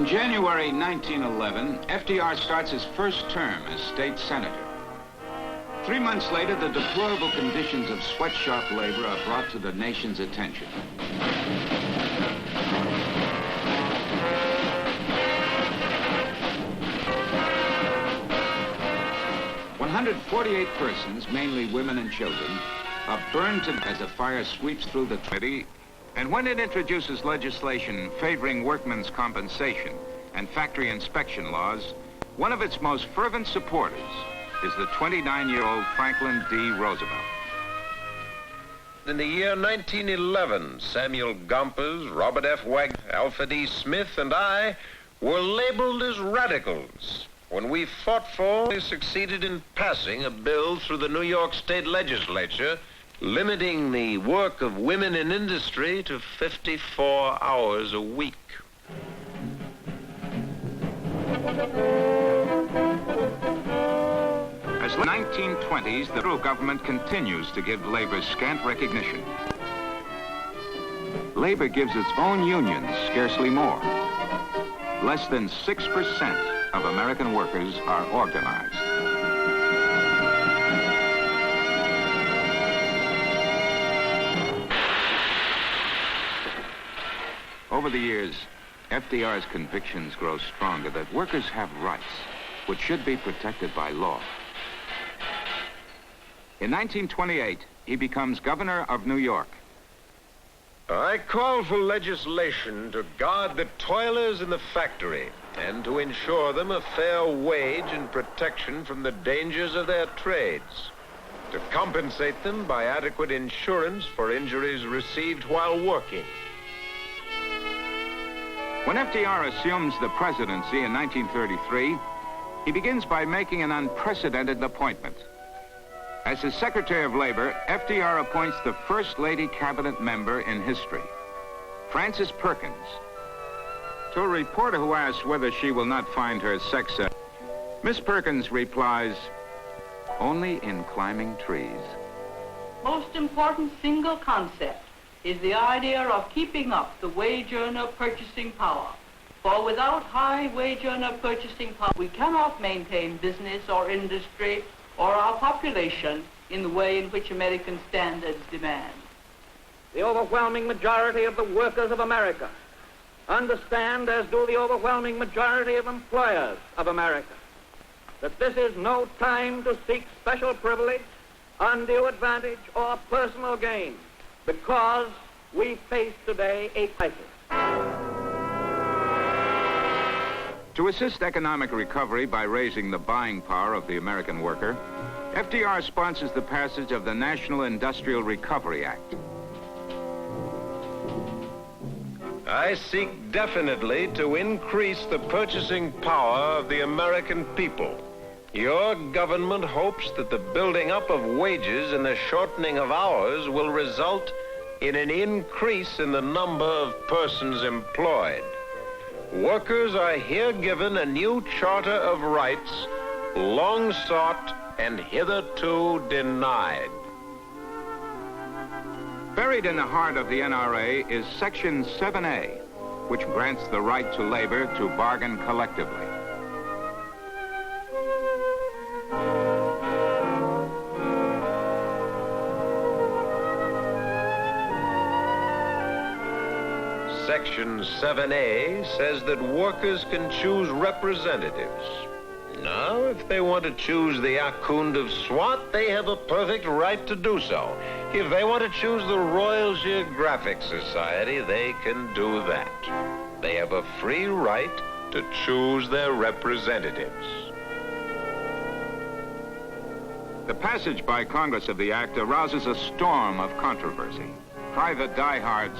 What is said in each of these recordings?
January 1911, FDR starts his first term as state senator. 3 months later, the deplorable conditions of sweatshop labor are brought to the nation's attention. 148 persons, mainly women and children, are burned to as the fire sweeps through the city. And when it introduces legislation favoring workmen's compensation and factory inspection laws, one of its most fervent supporters is the 29-year-old Franklin D. Roosevelt. In the year 1911, Samuel Gompers, Robert F. Wagner, Alfred E. Smith, and I were labeled as radicals when we fought for and succeeded in passing a bill through the New York State Legislature limiting the work of women in industry to 54 hours a week. As the 1920s, the federal government continues to give labor scant recognition. Labor gives its own unions scarcely more. Less than 6% of American workers are organized. Over the years, FDR's convictions grow stronger that workers have rights which should be protected by law. In 1928, he becomes governor of New York. I call for legislation to guard the toilers in the factory and to ensure them a fair wage and protection from the dangers of their trades, to compensate them by adequate insurance for injuries received while working. When FDR assumes the presidency in 1933, he begins by making an unprecedented appointment. As his Secretary of Labor, FDR appoints the first lady cabinet member in history, Frances Perkins. To a reporter who asks whether she will not find her sex, Miss Perkins replies, "Only in climbing trees." Most important single concept is the idea of keeping up the wage earner purchasing power. For without high wage earner purchasing power, we cannot maintain business or industry or our population in the way in which American standards demand. The overwhelming majority of the workers of America understand, as do the overwhelming majority of employers of America, that this is no time to seek special privilege, undue advantage, or personal gain, because we face today a crisis. To assist economic recovery by raising the buying power of the American worker, FDR sponsors the passage of the National Industrial Recovery Act. I seek definitely to increase the purchasing power of the American people. Your government hopes that the building up of wages and the shortening of hours will result in an increase in the number of persons employed. Workers are here given a new charter of rights, long sought and hitherto denied. Buried in the heart of the NRA is Section 7A, which grants the right to labor to bargain collectively. Section 7A says that workers can choose representatives. Now, if they want to choose the Ahkoond of Swat, they have a perfect right to do so. If they want to choose the Royal Geographic Society, they can do that. They have a free right to choose their representatives. The passage by Congress of the act arouses a storm of controversy. Private diehards.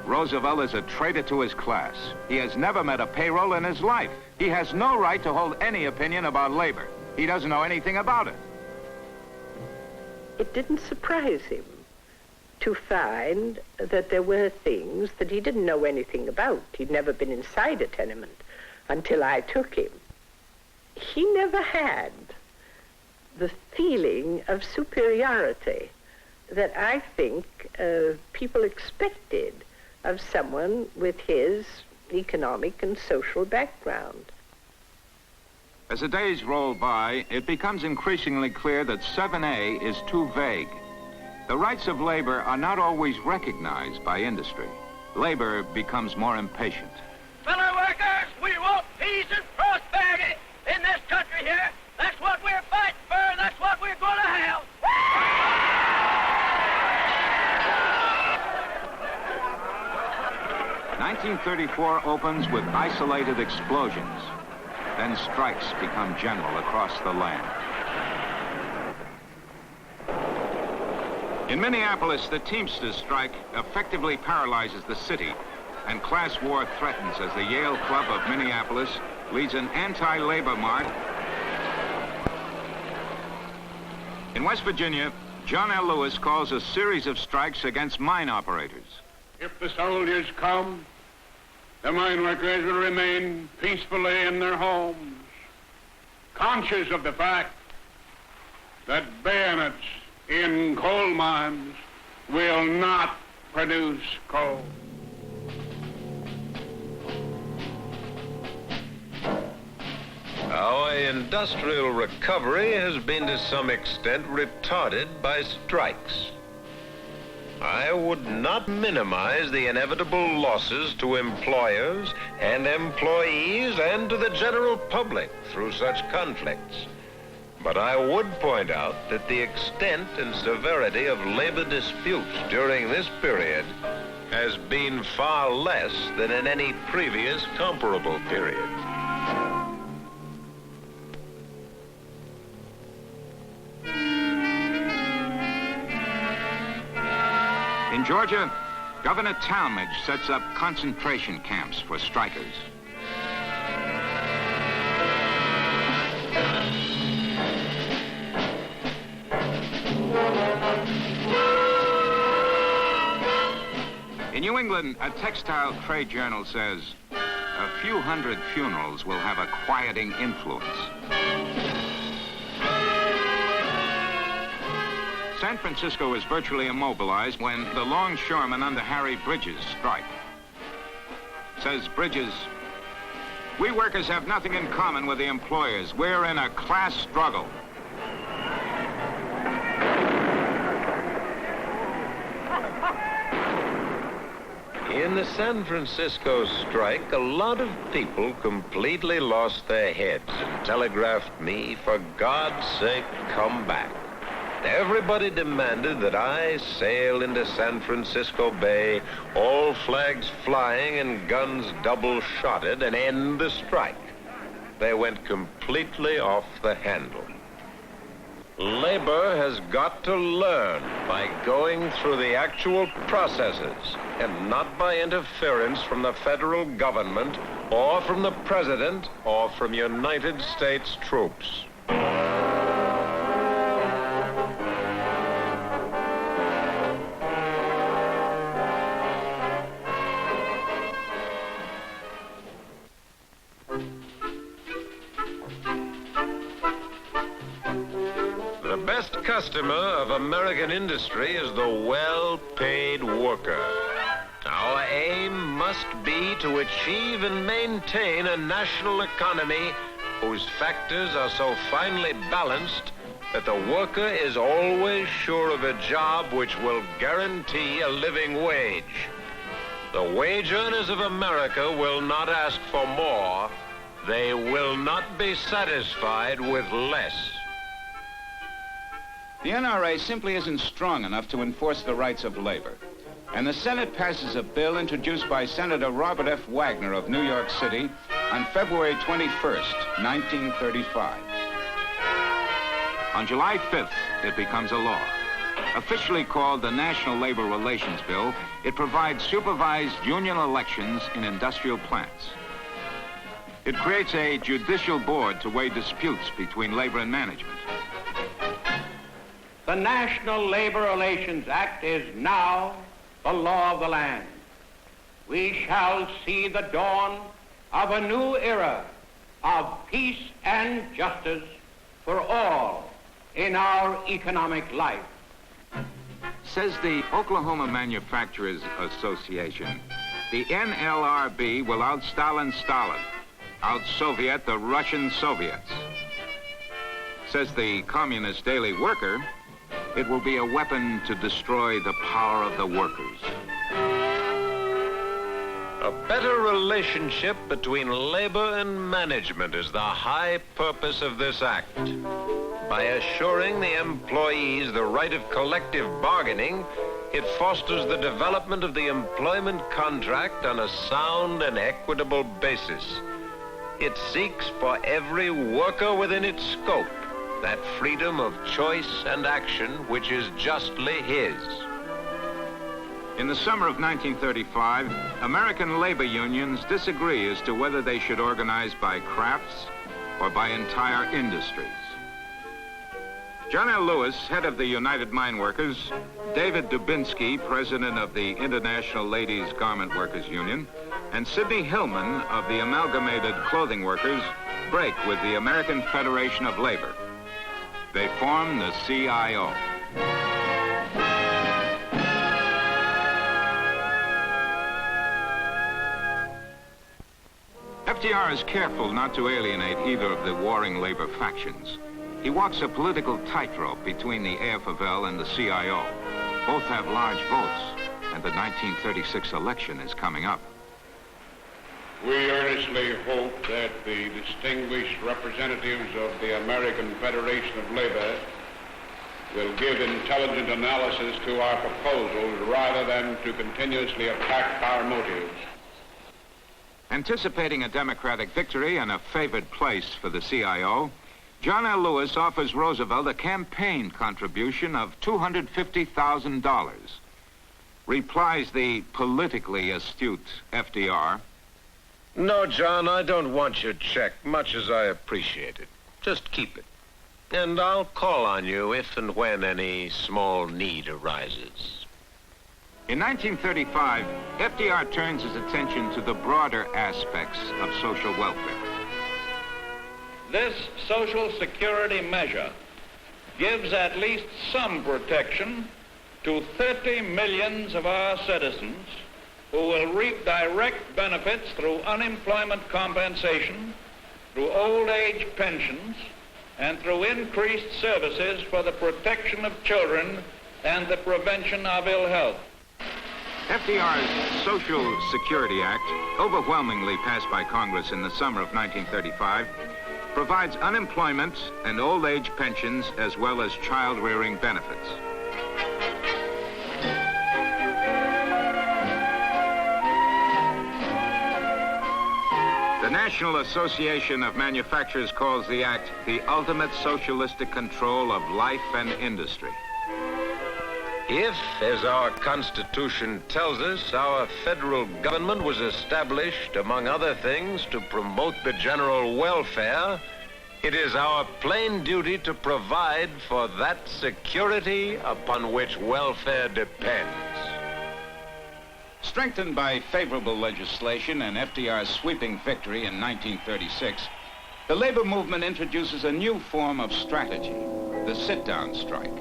Roosevelt is a traitor to his class. He has never met a payroll in his life. He has no right to hold any opinion about labor. He doesn't know anything about it. It didn't surprise him to find that there were things that he didn't know anything about. He'd never been inside a tenement until I took him. He never had the feeling of superiority that I think people expected of someone with his economic and social background. As the days roll by, it becomes increasingly clear that 7A is too vague. The rights of labor are not always recognized by industry. Labor becomes more impatient. Fellow workers, we want peace and prosperity in this country here. That's what we're fighting for, and that's what we're going to have. 1934 opens with isolated explosions. Then strikes become general across the land. In Minneapolis, the Teamsters strike effectively paralyzes the city, and class war threatens as the Yale Club of Minneapolis leads an anti-labor march. In West Virginia, John L. Lewis calls a series of strikes against mine operators. If the soldiers come, the mine workers will remain peacefully in their homes, conscious of the fact that bayonets in coal mines will not produce coal. Our industrial recovery has been to some extent retarded by strikes. I would not minimize the inevitable losses to employers and employees and to the general public through such conflicts. But I would point out that the extent and severity of labor disputes during this period has been far less than in any previous comparable period. In Georgia, Governor Talmadge sets up concentration camps for strikers. In New England, a textile trade journal says, a few hundred funerals will have a quieting influence. San Francisco is virtually immobilized when the longshoremen under Harry Bridges strike. Says Bridges, we workers have nothing in common with the employers. We're in a class struggle. In the San Francisco strike, a lot of people completely lost their heads and telegraphed me, for God's sake, come back. Everybody demanded that I sail into San Francisco Bay, all flags flying and guns double-shotted, and end the strike. They went completely off the handle. Labor has got to learn by going through the actual processes and not by interference from the federal government or from the president or from United States troops. The best customer of American industry is the well-paid worker. Our aim must be to achieve and maintain a national economy whose factors are so finely balanced that the worker is always sure of a job which will guarantee a living wage. The wage earners of America will not ask for more. They will not be satisfied with less. The NRA simply isn't strong enough to enforce the rights of labor. And the Senate passes a bill introduced by Senator Robert F. Wagner of New York City on February 21st, 1935. On July 5th, it becomes a law. Officially called the National Labor Relations Bill, it provides supervised union elections in industrial plants. It creates a judicial board to weigh disputes between labor and management. The National Labor Relations Act is now the law of the land. We shall see the dawn of a new era of peace and justice for all in our economic life. Says the Oklahoma Manufacturers Association, the NLRB will out-Stalin Stalin, out-Soviet the Russian Soviets. Says the Communist Daily Worker, it will be a weapon to destroy the power of the workers. A better relationship between labor and management is the high purpose of this act. By assuring the employees the right of collective bargaining, it fosters the development of the employment contract on a sound and equitable basis. It seeks for every worker within its scope that freedom of choice and action which is justly his. In the summer of 1935, American labor unions disagree as to whether they should organize by crafts or by entire industries. John L. Lewis, head of the United Mine Workers, David Dubinsky, president of the International Ladies Garment Workers Union, and Sidney Hillman of the Amalgamated Clothing Workers break with the American Federation of Labor. They form the CIO. FDR is careful not to alienate either of the warring labor factions. He walks a political tightrope between the AFL and the CIO. Both have large votes, and the 1936 election is coming up. We earnestly hope that the distinguished representatives of the American Federation of Labor will give intelligent analysis to our proposals rather than to continuously attack our motives. Anticipating a Democratic victory and a favored place for the CIO, John L. Lewis offers Roosevelt a campaign contribution of $250,000. Replies the politically astute FDR, No, John, I don't want your check, much as I appreciate it. Just keep it. And I'll call on you if and when any small need arises. In 1935, FDR turns his attention to the broader aspects of social welfare. This Social Security measure gives at least some protection to 30 million of our citizens who will reap direct benefits through unemployment compensation, through old age pensions, and through increased services for the protection of children and the prevention of ill health. FDR's Social Security Act, overwhelmingly passed by Congress in the summer of 1935, provides unemployment and old age pensions as well as child-rearing benefits. The National Association of Manufacturers calls the act the ultimate socialistic control of life and industry. If, as our Constitution tells us, our federal government was established, among other things, to promote the general welfare, it is our plain duty to provide for that security upon which welfare depends. Strengthened by favorable legislation and FDR's sweeping victory in 1936, the labor movement introduces a new form of strategy, the sit-down strike.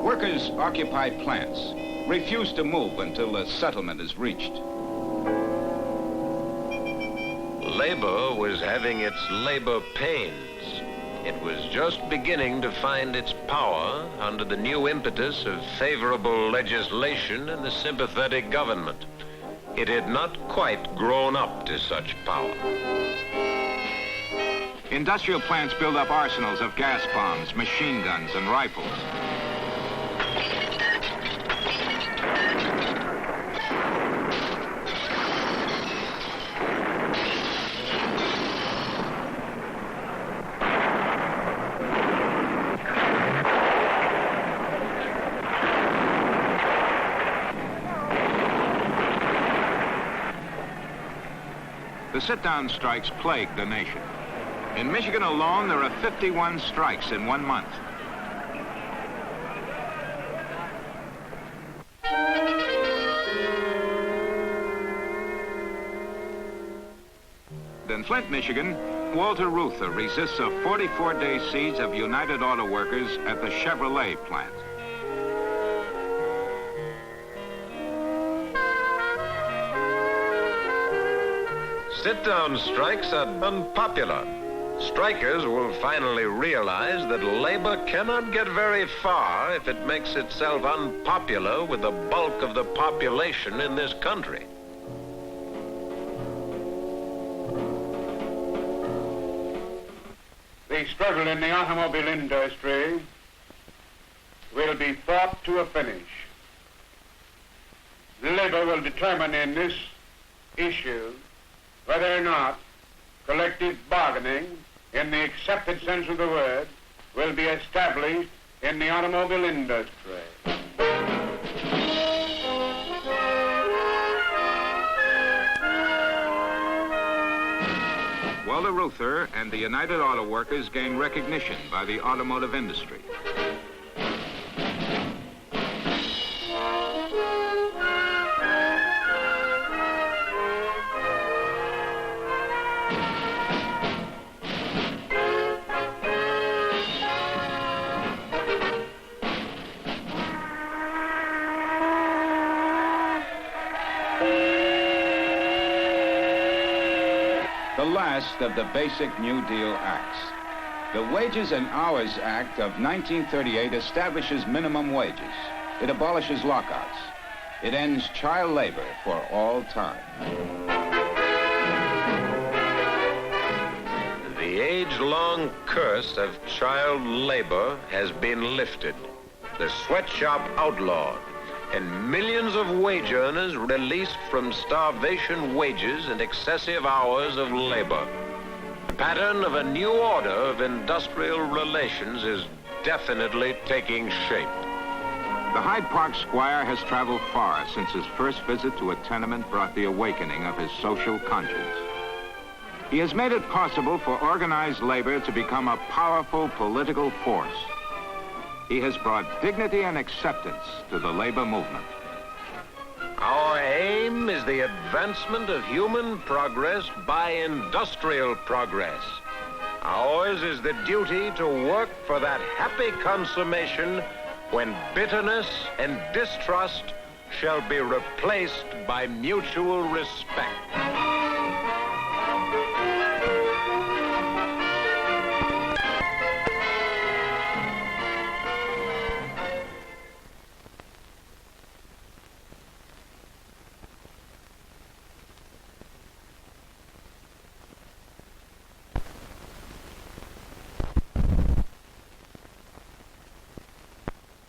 Workers occupy plants, refuse to move until a settlement is reached. Labor was having its labor pains. It was just beginning to find its power under the new impetus of favorable legislation and the sympathetic government. It had not quite grown up to such power. Industrial plants build up arsenals of gas bombs, machine guns, and rifles. The sit-down strikes plague the nation. In Michigan alone, there are 51 strikes in 1 month. In Flint, Michigan, Walter Reuther resists a 44-day siege of United Auto Workers at the Chevrolet plant. Sit-down strikes are unpopular. Strikers will finally realize that labor cannot get very far if it makes itself unpopular with the bulk of the population in this country. The struggle in the automobile industry will be fought to a finish. Labor will determine in this issue whether or not collective bargaining, in the accepted sense of the word, will be established in the automobile industry. Walter Reuther and the United Auto Workers gain recognition by the automotive industry. The last of the basic New Deal acts. The Wages and Hours Act of 1938 establishes minimum wages. It abolishes lockouts. It ends child labor for all time. The age-long curse of child labor has been lifted. The sweatshop outlawed, and millions of wage earners released from starvation wages and excessive hours of labor. The pattern of a new order of industrial relations is definitely taking shape. The Hyde Park squire has traveled far since his first visit to a tenement brought the awakening of his social conscience. He has made it possible for organized labor to become a powerful political force. He has brought dignity and acceptance to the labor movement. Our aim is the advancement of human progress by industrial progress. Ours is the duty to work for that happy consummation when bitterness and distrust shall be replaced by mutual respect.